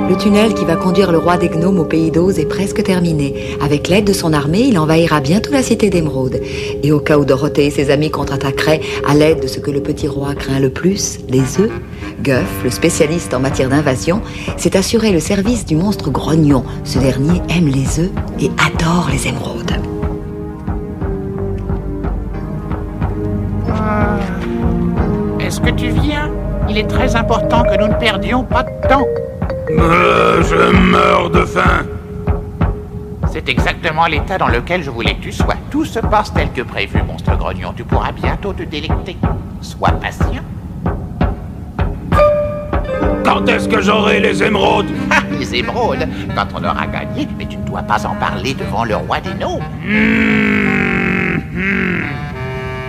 Le tunnel qui va conduire le roi des gnomes au pays d'Oz est presque terminé. Avec l'aide de son armée, il envahira bientôt la cité d'Émeraude. Et au cas où Dorothée et ses amis contre-attaqueraient à l'aide de ce que le petit roi craint le plus, les œufs, Guff, le spécialiste en matière d'invasion, s'est assuré le service du monstre grognon. Ce dernier aime les œufs et adore les émeraudes. Est-ce que tu viens? Il est très important que nous ne perdions pas de temps. Je meurs de faim. C'est exactement l'état dans lequel je voulais que tu sois. Tout se passe tel que prévu, monstre grognon. Tu pourras bientôt te délecter. Sois patient. Quand est-ce que j'aurai les émeraudes? Ah, les émeraudes, quand on aura gagné, mais tu ne dois pas en parler devant le roi des gnomes.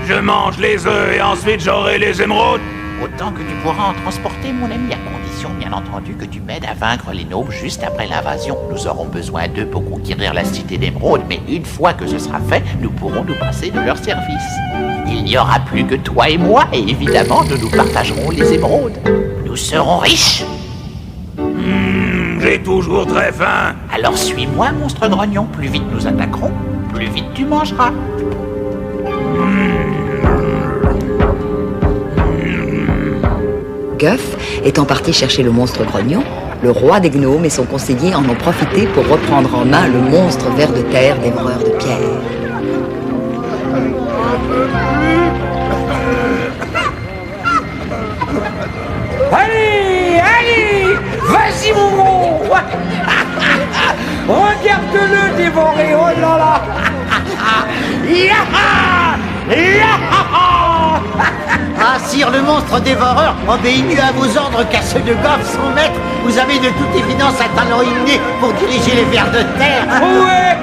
Je mange les œufs et ensuite j'aurai les émeraudes? Autant que tu pourras en transporter, mon ami, à condition, bien entendu, que tu m'aides à vaincre les gnomes juste après l'invasion. Nous aurons besoin d'eux pour conquérir la cité d'Émeraude, mais une fois que ce sera fait, nous pourrons nous passer de leur service. Il n'y aura plus que toi et moi, et évidemment, nous partagerons les émeraudes. Nous serons riches. J'ai toujours très faim. Alors suis-moi, monstre grognon. Plus vite nous attaquerons, plus vite tu mangeras. Guff étant parti chercher le monstre grognon, le roi des gnomes et son conseiller en ont profité pour reprendre en main le monstre ver de terre dévoreur de pierre. Allez, allez, vas-y mon gros. Regarde-le dévorer, oh là là. Yaha, yaha. Ah, sire, le monstre dévoreur obéit mieux à vos ordres qu'à ceux de Goff, son maître. Vous avez de toute évidence un talent inné pour diriger les vers de terre. Ouais.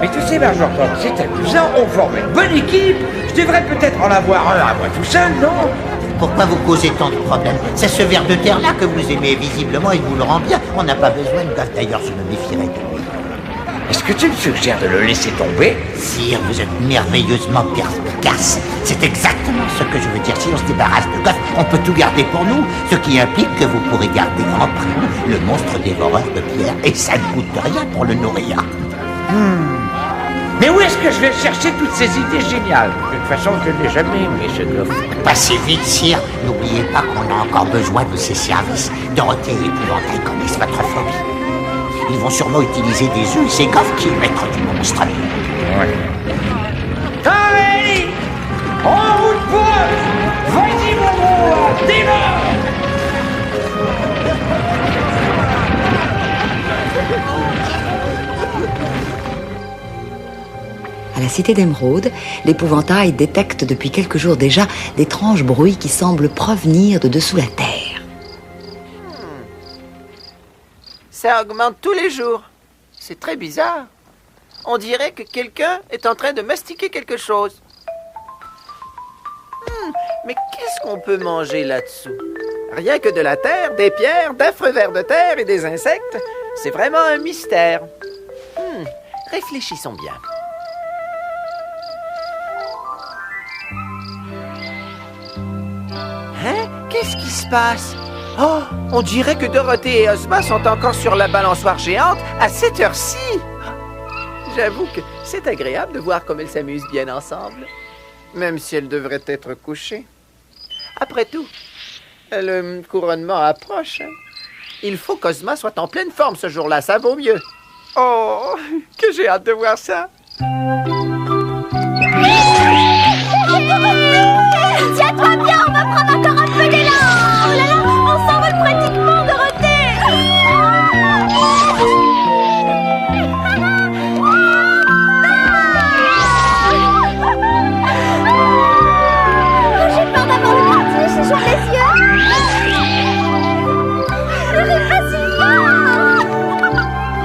Mais tu sais, Bergeron, c'est amusant, on forme une bonne équipe. Je devrais peut-être en avoir un à moi tout seul, non? Pourquoi vous causez tant de problèmes? C'est ce ver de terre-là que vous aimez visiblement et vous le rend bien. On n'a pas besoin de Goff, d'ailleurs, je me méfierais de lui. Est-ce que tu me suggères de le laisser tomber? Sire, vous êtes merveilleusement perspicace. C'est exactement ce que je veux dire. Si on se débarrasse de Goff, on peut tout garder pour nous. Ce qui implique que vous pourrez garder en prime le monstre dévoreur de pierre. Et ça ne coûte rien pour le nourrir. Mais où est-ce que je vais chercher toutes ces idées géniales? De toute façon, je ne l'ai jamais aimé, ce Goff. Passez vite, sire. N'oubliez pas qu'on a encore besoin de ses services. Dorothée et Épouvantail connaissent votre phobie. Ils vont sûrement utiliser des œufs. C'est Goff qui est le maître du monstre. Ouais. Allez, en route pour eux. Vas-y, mon gros, démarre. À la cité d'Émeraude, l'épouvantail détecte depuis quelques jours déjà d'étranges bruits qui semblent provenir de dessous la terre. Ça augmente tous les jours. C'est très bizarre. On dirait que quelqu'un est en train de mastiquer quelque chose. Mais qu'est-ce qu'on peut manger là-dessous? Rien que de la terre, des pierres, d'affreux vers de terre et des insectes. C'est vraiment un mystère. Réfléchissons bien. Hein? Qu'est-ce qui se passe? Oh, on dirait que Dorothée et Ozma sont encore sur la balançoire géante à cette heure-ci. J'avoue que c'est agréable de voir comme elles s'amusent bien ensemble, même si elles devraient être couchées. Après tout, le couronnement approche. Il faut qu'Ozma soit en pleine forme ce jour-là, ça vaut mieux. Oh, que j'ai hâte de voir ça. Tiens-toi bien, on va prendre encore un peu d'élan. Oh là là, on s'envole pratiquement, Dorothée. J'ai peur d'avoir le martini sur les yeux. Ne pas si fort.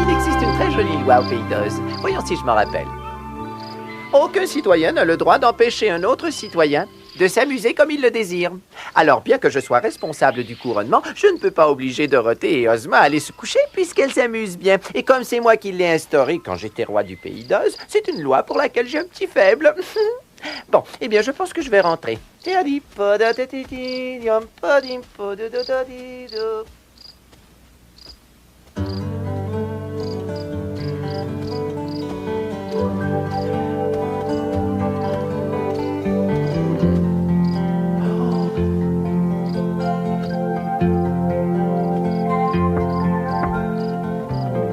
Il existe une très jolie loi au Pays d'Oz. Voyons si je m'en rappelle. Aucun citoyen n'a le droit d'empêcher un autre citoyen de s'amuser comme il le désire. Alors, bien que je sois responsable du couronnement, je ne peux pas obliger Dorothée et Ozma à aller se coucher puisqu'elles s'amusent bien. Et comme c'est moi qui l'ai instauré quand j'étais roi du Pays d'Oz, c'est une loi pour laquelle j'ai un petit faible. Bon, eh bien, je pense que je vais rentrer.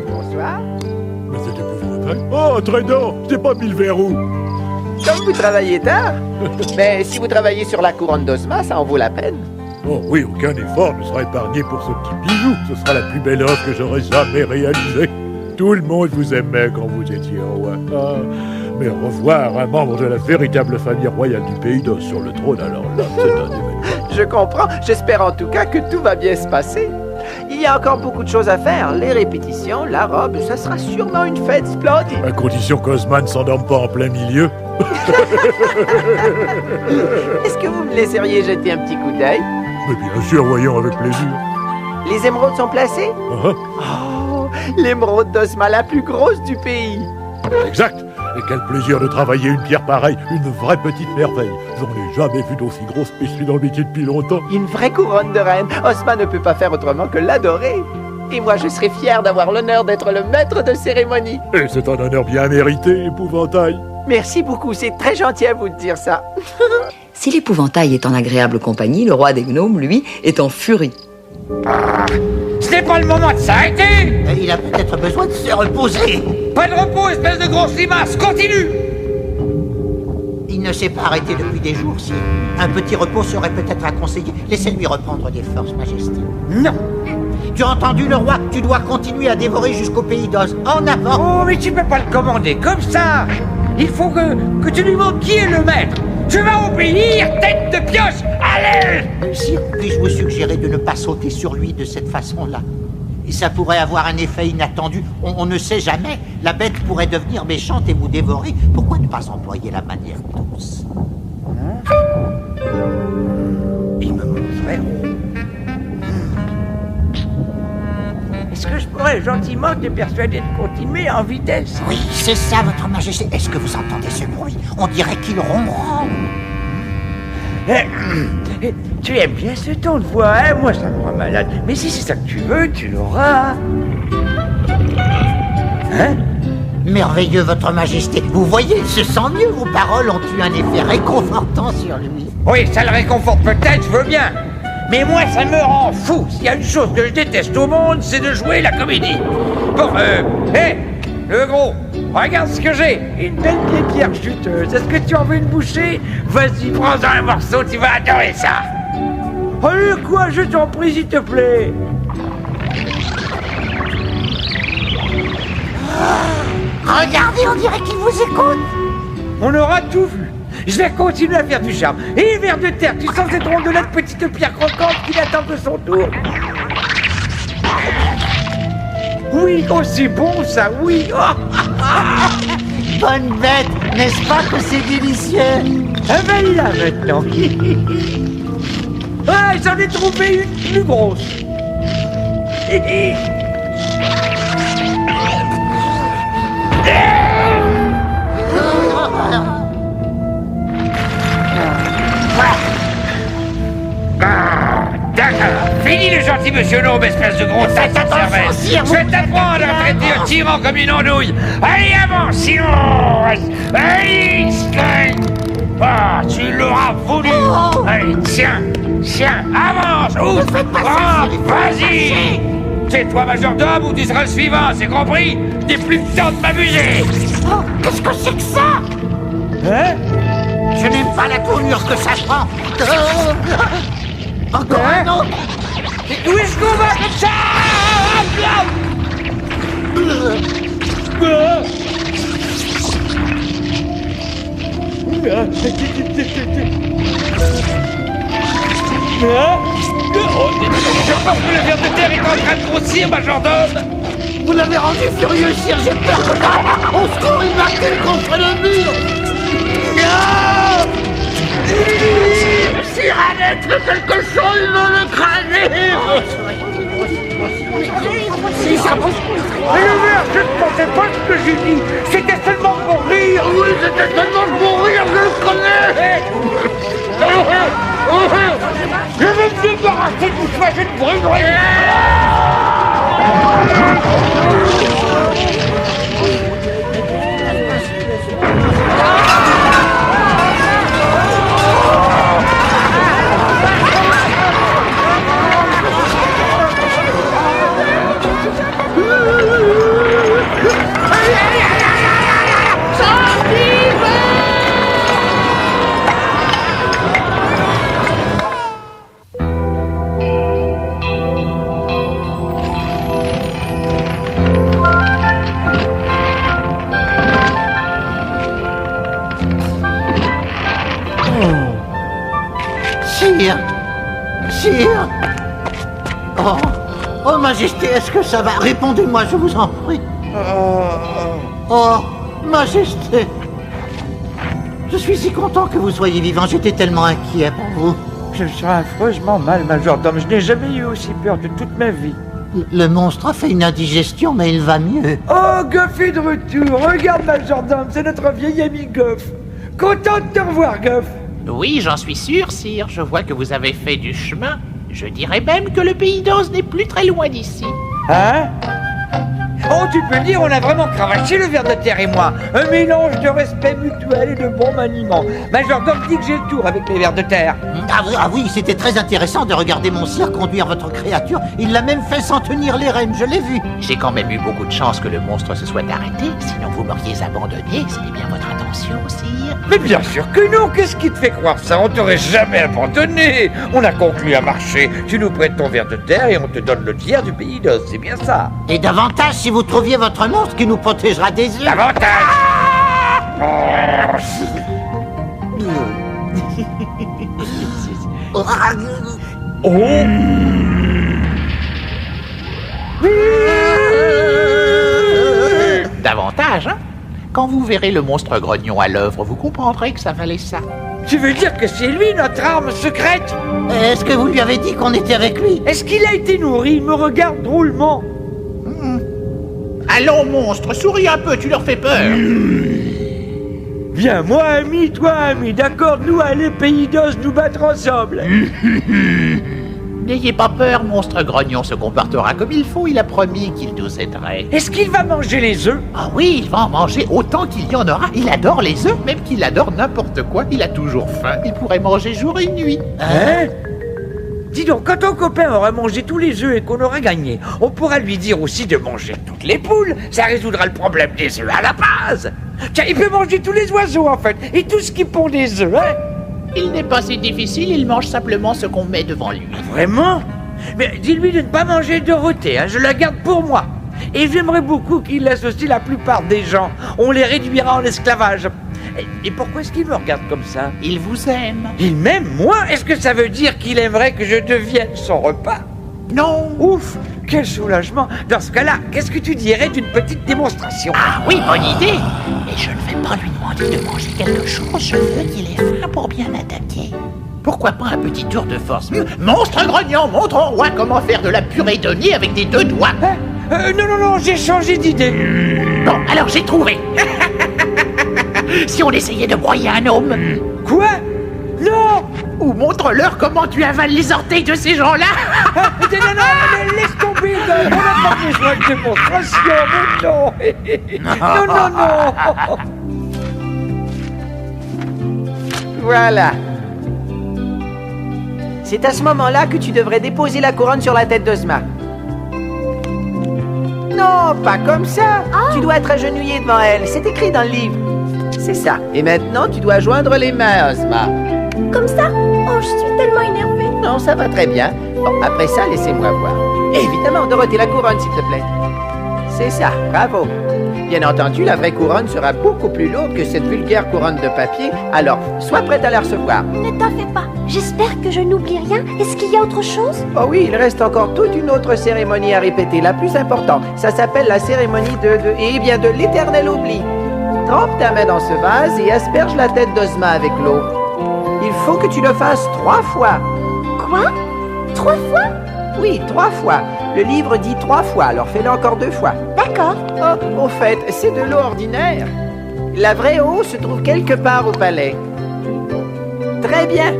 Bonsoir. Mais c'est épouvantable. Oh, traînant, je t'ai pas mis le verrou. Comme vous travaillez tard. Mais si vous travaillez sur la couronne d'Ozma, ça en vaut la peine. Oh oui, aucun effort ne sera épargné pour ce petit bijou. Ce sera la plus belle œuvre que j'aurais jamais réalisée. Tout le monde vous aimait quand vous étiez roi. Ah, mais revoir un membre de la véritable famille royale du Pays d'Oz sur le trône, alors là, c'est un événement. Je comprends. J'espère en tout cas que tout va bien se passer. Il y a encore beaucoup de choses à faire. Les répétitions, la robe, ça sera sûrement une fête splendide. À condition qu'Ozma ne s'endorme pas en plein milieu. Est-ce que vous me laisseriez jeter un petit coup d'œil? Mais bien sûr, voyons avec plaisir. Les émeraudes sont placées? Ah, Oh, l'émeraude d'Ozma, la plus grosse du pays. exact. Et quel plaisir de travailler une pierre pareille, une vraie petite merveille. J'en ai jamais vu d'aussi grosse, et je suis dans le métier depuis longtemps. Une vraie couronne de reine. Ozma ne peut pas faire autrement que l'adorer. Et moi, je serais fier d'avoir l'honneur d'être le maître de cérémonie. Et c'est un honneur bien mérité, épouvantail. Merci beaucoup, c'est très gentil à vous de dire ça. Si l'épouvantail est en agréable compagnie, le roi des gnomes, lui, est en furie. Ce n'est pas le moment de s'arrêter. Il a peut-être besoin de se reposer. Pas de repos, espèce de grosse limace. Continue. Il ne s'est pas arrêté depuis des jours, si. Un petit repos serait peut-être à conseiller. Laissez-lui reprendre des forces, Majesté. Non. Tu as entendu le roi? Tu dois continuer à dévorer jusqu'au Pays d'Oz. En avant! Oh, mais tu peux pas le commander comme ça. Il faut que tu lui montres qui est le maître. Tu vas obéir, tête de pioche. Allez. Sire, puis-je vous suggérer de ne pas sauter sur lui de cette façon-là? Et ça pourrait avoir un effet inattendu. On ne sait jamais. La bête pourrait devenir méchante et vous dévorer. Pourquoi ne pas employer la manière douce? Il me montrerait. Est-ce que je pourrais gentiment te persuader de continuer en vitesse? Oui, c'est ça, votre majesté. Est-ce que vous entendez ce bruit? On dirait qu'il ronronne. Tu aimes bien ce ton de voix, hein? Moi, ça me rend malade. Mais si c'est ça que tu veux, tu l'auras. Hein? Merveilleux, votre majesté. Vous voyez, il se sent mieux. Vos paroles ont eu un effet réconfortant sur lui. Oui, ça le réconforte peut-être, je veux bien. Mais moi, ça me rend fou. S'il y a une chose que je déteste au monde, c'est de jouer la comédie. Bon, hé, le gros, regarde ce que j'ai. Une belle vieille pierre chuteuse. Est-ce que tu en veux une bouchée? Vas-y, prends-en un morceau, tu vas adorer ça. Allez, quoi, je t'en prie, s'il te plaît. Regardez, on dirait qu'il vous écoute. On aura tout vu. Je vais continuer à faire du charme. Et vers de terre, tu sens cette rondelette petite pierre croquante qui attend de son tour. Oui, oh c'est bon ça, oui. Bonne bête, n'est-ce pas que c'est délicieux? Ah ben il a maintenant. Ah, j'en ai trouvé une plus grosse. D'accord, fini le gentil monsieur Gnome, espèce de gros tas de cervelle. Je vais t'apprendre à traiter un tyran comme une andouille. Allez, avance, sinon... Allez, ah, tu l'auras voulu. Allez, tiens, avance, ouvre, vas-y. C'est toi majordome ou tu seras le suivant, c'est compris? Je n'ai plus le temps de m'amuser. Oh, qu'est-ce que c'est que ça? Hein? Je n'aime pas la tournure que ça prend. Encore un autre. Où est-ce qu'on va? Ça! Je pense que le ver de terre est en train de grossir, majordome. Vous l'avez rendu furieux, sire. J'ai peur que... Au secours, il marque contre le mur. Cyrannette, fais quelque chose, il veut le crâner. Mais le ver, je ne pensais pas ce que j'ai dit. C'était seulement pour rire. mourir, oui, c'était tellement de mourir, je le connais. Je vais me débarrasser de tout ça, je te brûlerai. Sire! Sire! Oh, Majesté, est-ce que ça va? Répondez-moi, je vous en prie. Oh, Majesté! Je suis si content que vous soyez vivant, j'étais tellement inquiet pour vous. Je me sens affreusement mal, majordome. Je n'ai jamais eu aussi peur de toute ma vie. Le monstre a fait une indigestion, mais il va mieux. Oh, Goff est de retour. Regarde, majordome, c'est notre vieil ami Goff. Content de te revoir, Goff. Oui, j'en suis sûr, sire. Je vois que vous avez fait du chemin. Je dirais même que le pays d'Oz n'est plus très loin d'ici. Hein? Oh, tu peux le dire, on a vraiment cravaché le ver de terre et moi. Un mélange de respect mutuel et de bon maniement. Majordome dit que j'ai le tour avec les vers de terre. Ah oui, c'était très intéressant de regarder mon sire conduire votre créature. Il l'a même fait sans tenir les rênes, je l'ai vu. J'ai quand même eu beaucoup de chance que le monstre se soit arrêté, sinon vous m'auriez abandonné. C'était bien votre intention, sire. Mais bien sûr que non, qu'est-ce qui te fait croire ça? On t'aurait jamais abandonné. On a conclu un marché. Tu nous prêtes ton ver de terre et on te donne le tiers du pays d'Oz, c'est bien ça. Et davantage si vous trouviez votre monstre qui nous protégera des yeux. Davantage. Oh! Davantage, hein? Quand vous verrez le monstre grognon à l'œuvre, vous comprendrez que ça valait ça. Tu veux dire que c'est lui notre arme secrète? Est-ce que vous lui avez dit qu'on était avec lui? Est-ce qu'il a été nourri? Il me regarde drôlement. Allons, monstre, souris un peu, tu leur fais peur. Viens, moi ami, toi ami, d'accord, nous allez pays d'Oz nous battre ensemble. N'ayez pas peur, monstre grognon se comportera comme il faut, il a promis qu'il nous aiderait. Est-ce qu'il va manger les œufs? Ah oui, il va en manger autant qu'il y en aura. Il adore les œufs, même qu'il adore n'importe quoi. Il a toujours faim, il pourrait manger jour et nuit. Hein? Dis donc, quand ton copain aura mangé tous les œufs et qu'on aura gagné, on pourra lui dire aussi de manger toutes les poules. Ça résoudra le problème des œufs à la base. Tiens, il peut manger tous les oiseaux en fait, et tout ce qui pond des œufs, hein? Il n'est pas si difficile, il mange simplement ce qu'on met devant lui. Vraiment? Mais dis-lui de ne pas manger Dorothée, hein, je la garde pour moi. Et j'aimerais beaucoup qu'il laisse aussi la plupart des gens. On les réduira en esclavage. Et pourquoi est-ce qu'il me regarde comme ça? Il vous aime. Il m'aime, moi? Est-ce que ça veut dire qu'il aimerait que je devienne son repas? Non. Ouf, quel soulagement. Dans ce cas-là, qu'est-ce que tu dirais d'une petite démonstration? Ah oui, bonne idée. Mais je ne vais pas lui demander de manger quelque chose. Je veux qu'il ait faim pour bien attaquer. Pourquoi pas un petit tour de force? Monstre grognon, montre au roi comment faire de la purée de nez avec des 2 doigts. Non, j'ai changé d'idée. Bon, alors j'ai trouvé. Si on essayait de broyer un homme. Quoi? Non! Ou montre-leur comment tu avales les orteils de ces gens-là. Non, laisse tomber, on n'a pas besoin de démonstration, mais non. Non. Voilà. C'est à ce moment-là que tu devrais déposer la couronne sur la tête d'Ozma. Non, pas comme ça. Tu dois être agenouillé devant elle. C'est écrit dans le livre. C'est ça. Et maintenant, tu dois joindre les mains, Ozma. Comme ça? Oh, je suis tellement énervée. Non, ça va très bien. Bon, après ça, laissez-moi voir. Évidemment, Dorothée, la couronne, s'il te plaît. C'est ça, bravo. Bien entendu, la vraie couronne sera beaucoup plus lourde que cette vulgaire couronne de papier. Alors, sois prête à la recevoir. Ne t'en fais pas. J'espère que je n'oublie rien. Est-ce qu'il y a autre chose? Oh oui, il reste encore toute une autre cérémonie à répéter, la plus importante. Ça s'appelle la cérémonie de l'éternel oubli. Trempe ta main dans ce vase et asperge la tête d'Ozma avec l'eau. Il faut que tu le fasses 3 fois. Quoi? 3 fois? Oui, 3 fois. Le livre dit 3 fois, alors fais-le encore 2 fois. D'accord. Oh, au fait, c'est de l'eau ordinaire. La vraie eau se trouve quelque part au palais. Très bien.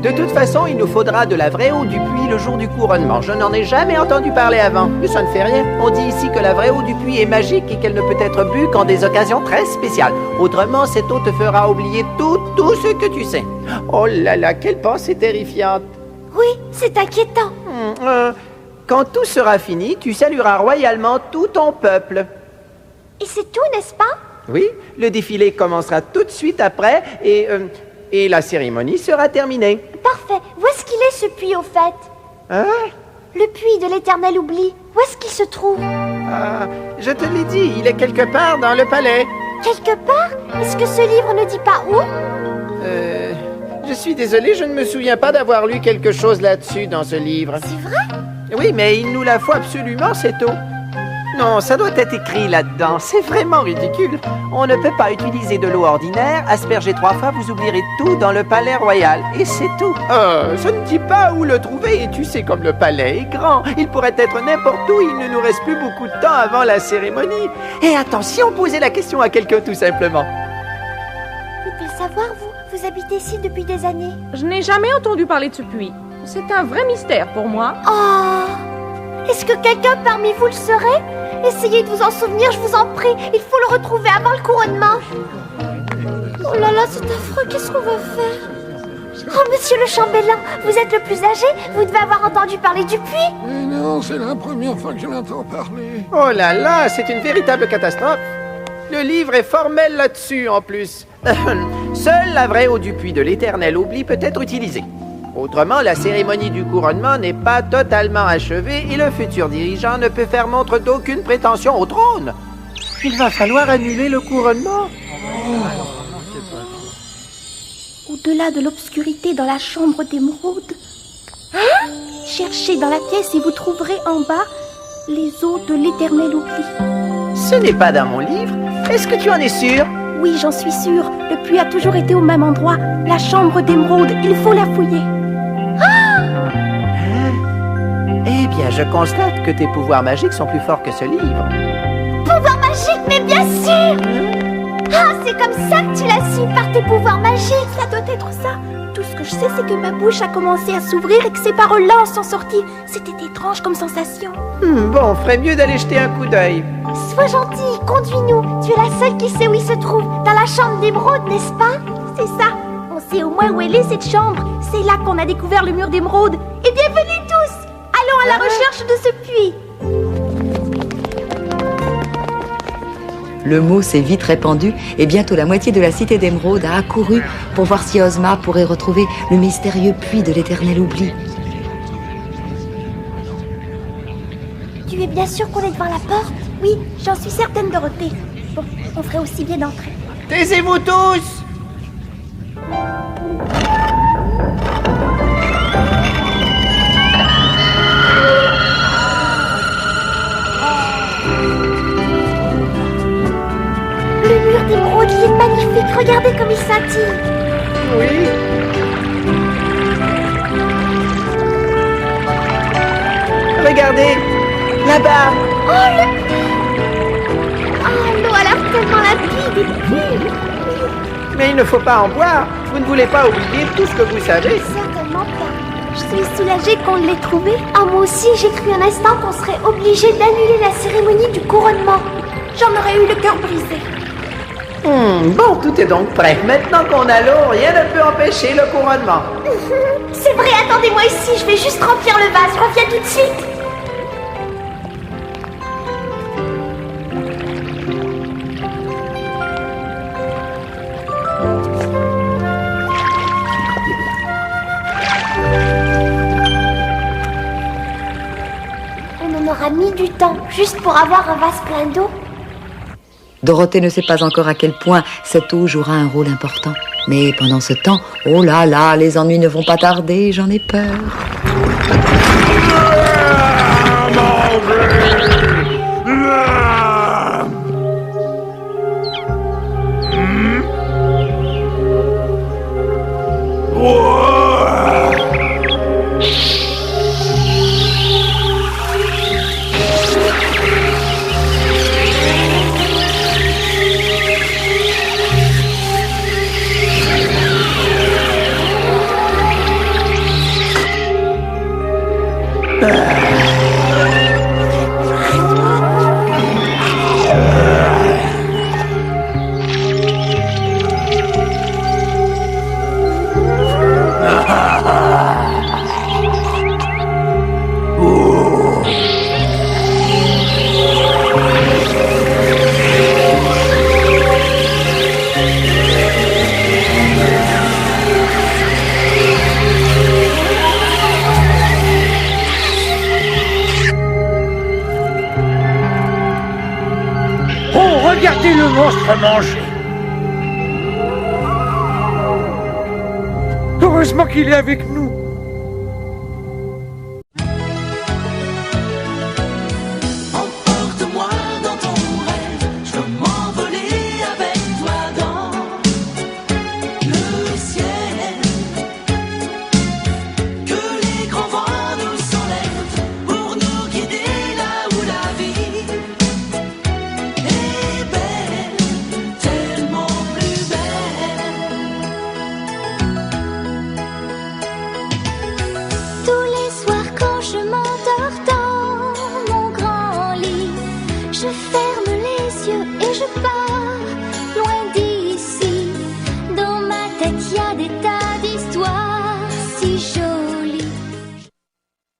De toute façon, il nous faudra de la vraie eau du puits le jour du couronnement. Je n'en ai jamais entendu parler avant, mais ça ne fait rien. On dit ici que la vraie eau du puits est magique et qu'elle ne peut être bue qu'en des occasions très spéciales. Autrement, cette eau te fera oublier tout ce que tu sais. Oh là là, quelle pensée terrifiante. Oui, c'est inquiétant. Quand tout sera fini, tu salueras royalement tout ton peuple. Et c'est tout, n'est-ce pas? Oui, le défilé commencera tout de suite après et la cérémonie sera terminée. Parfait. Où est-ce qu'il est, ce puits, au fait? Hein? Le puits de l'éternel oubli. Où est-ce qu'il se trouve? Je te l'ai dit, il est quelque part dans le palais. Quelque part? Est-ce que ce livre ne dit pas où? Je suis désolé, je ne me souviens pas d'avoir lu quelque chose là-dessus dans ce livre. C'est vrai? Oui, mais il nous la faut absolument, cette eau. Non, ça doit être écrit là-dedans. C'est vraiment ridicule. On ne peut pas utiliser de l'eau ordinaire. Aspergez 3 fois, vous oublierez tout dans le palais royal. Et c'est tout. Je ne dis pas où le trouver. Et tu sais comme le palais est grand. Il pourrait être n'importe où. Il ne nous reste plus beaucoup de temps avant la cérémonie. Et attends, si on posait la question à quelqu'un tout simplement. Peut-il savoir, vous? Vous habitez ici depuis des années? Je n'ai jamais entendu parler de ce puits. C'est un vrai mystère pour moi. Oh! Est-ce que quelqu'un parmi vous le saurait? Essayez de vous en souvenir, je vous en prie. Il faut le retrouver avant le couronnement. Oh là là, c'est affreux. Qu'est-ce qu'on va faire? Oh, monsieur le chambellan, vous êtes le plus âgé. Vous devez avoir entendu parler du puits. Mais non, c'est la première fois que je l'entends parler. Oh là là, c'est une véritable catastrophe. Le livre est formel là-dessus, en plus. Seule la vraie eau du puits de l'éternel oubli peut être utilisée. Autrement, la cérémonie du couronnement n'est pas totalement achevée et le futur dirigeant ne peut faire montre d'aucune prétention au trône. Il va falloir annuler le couronnement. Au-delà de l'obscurité dans la chambre d'émeraude, cherchez dans la pièce et vous trouverez en bas les eaux de l'éternel oubli. Ce n'est pas dans mon livre. Est-ce que tu en es sûr? Oui, j'en suis sûre. Le puits a toujours été au même endroit. La chambre d'émeraude, il faut la fouiller. Eh bien, je constate que tes pouvoirs magiques sont plus forts que ce livre. Pouvoirs magiques, mais bien sûr! Ah, c'est comme ça que tu l'as su, par tes pouvoirs magiques. Ça doit être ça. Tout ce que je sais, c'est que ma bouche a commencé à s'ouvrir et que ces paroles-là en sont sorties. C'était étrange comme sensation. Bon, ferait mieux d'aller jeter un coup d'œil. Sois gentille, conduis-nous. Tu es la seule qui sait où il se trouve. Dans la chambre d'émeraude, n'est-ce pas? C'est ça. On sait au moins où elle est, cette chambre. C'est là qu'on a découvert le mur d'émeraude. Et bienvenue tous! Allons à la recherche de ce puits. Le mot s'est vite répandu et bientôt la moitié de la cité d'émeraude a accouru pour voir si Ozma pourrait retrouver le mystérieux puits de l'éternel oubli. Tu es bien sûr qu'on est devant la porte? Oui, j'en suis certaine, Dorothée. Bon, on ferait aussi bien d'entrer. Taisez-vous tous! Le mur d'émeraude, il est magnifique. Regardez comme il scintille. Oui. Regardez, là-bas. Oh, le puits! Oh, l'eau a l'air tellement limpide et pure. Mais il ne faut pas en boire. Vous ne voulez pas oublier tout ce que vous savez. Certainement pas. Je suis soulagée qu'on l'ait trouvé. Ah, moi aussi, j'ai cru un instant qu'on serait obligé d'annuler la cérémonie du couronnement. J'en aurais eu le cœur brisé. Bon, tout est donc prêt. Maintenant qu'on a l'eau, rien ne peut empêcher le couronnement. C'est vrai, attendez-moi ici. Je vais juste remplir le vase. Je reviens tout de suite. On en aura mis du temps, juste pour avoir un vase plein d'eau. Dorothée ne sait pas encore à quel point cette eau jouera un rôle important. Mais pendant ce temps, oh là là, les ennuis ne vont pas tarder, j'en ai peur. Regardez le monstre manger. Heureusement qu'il est avec nous.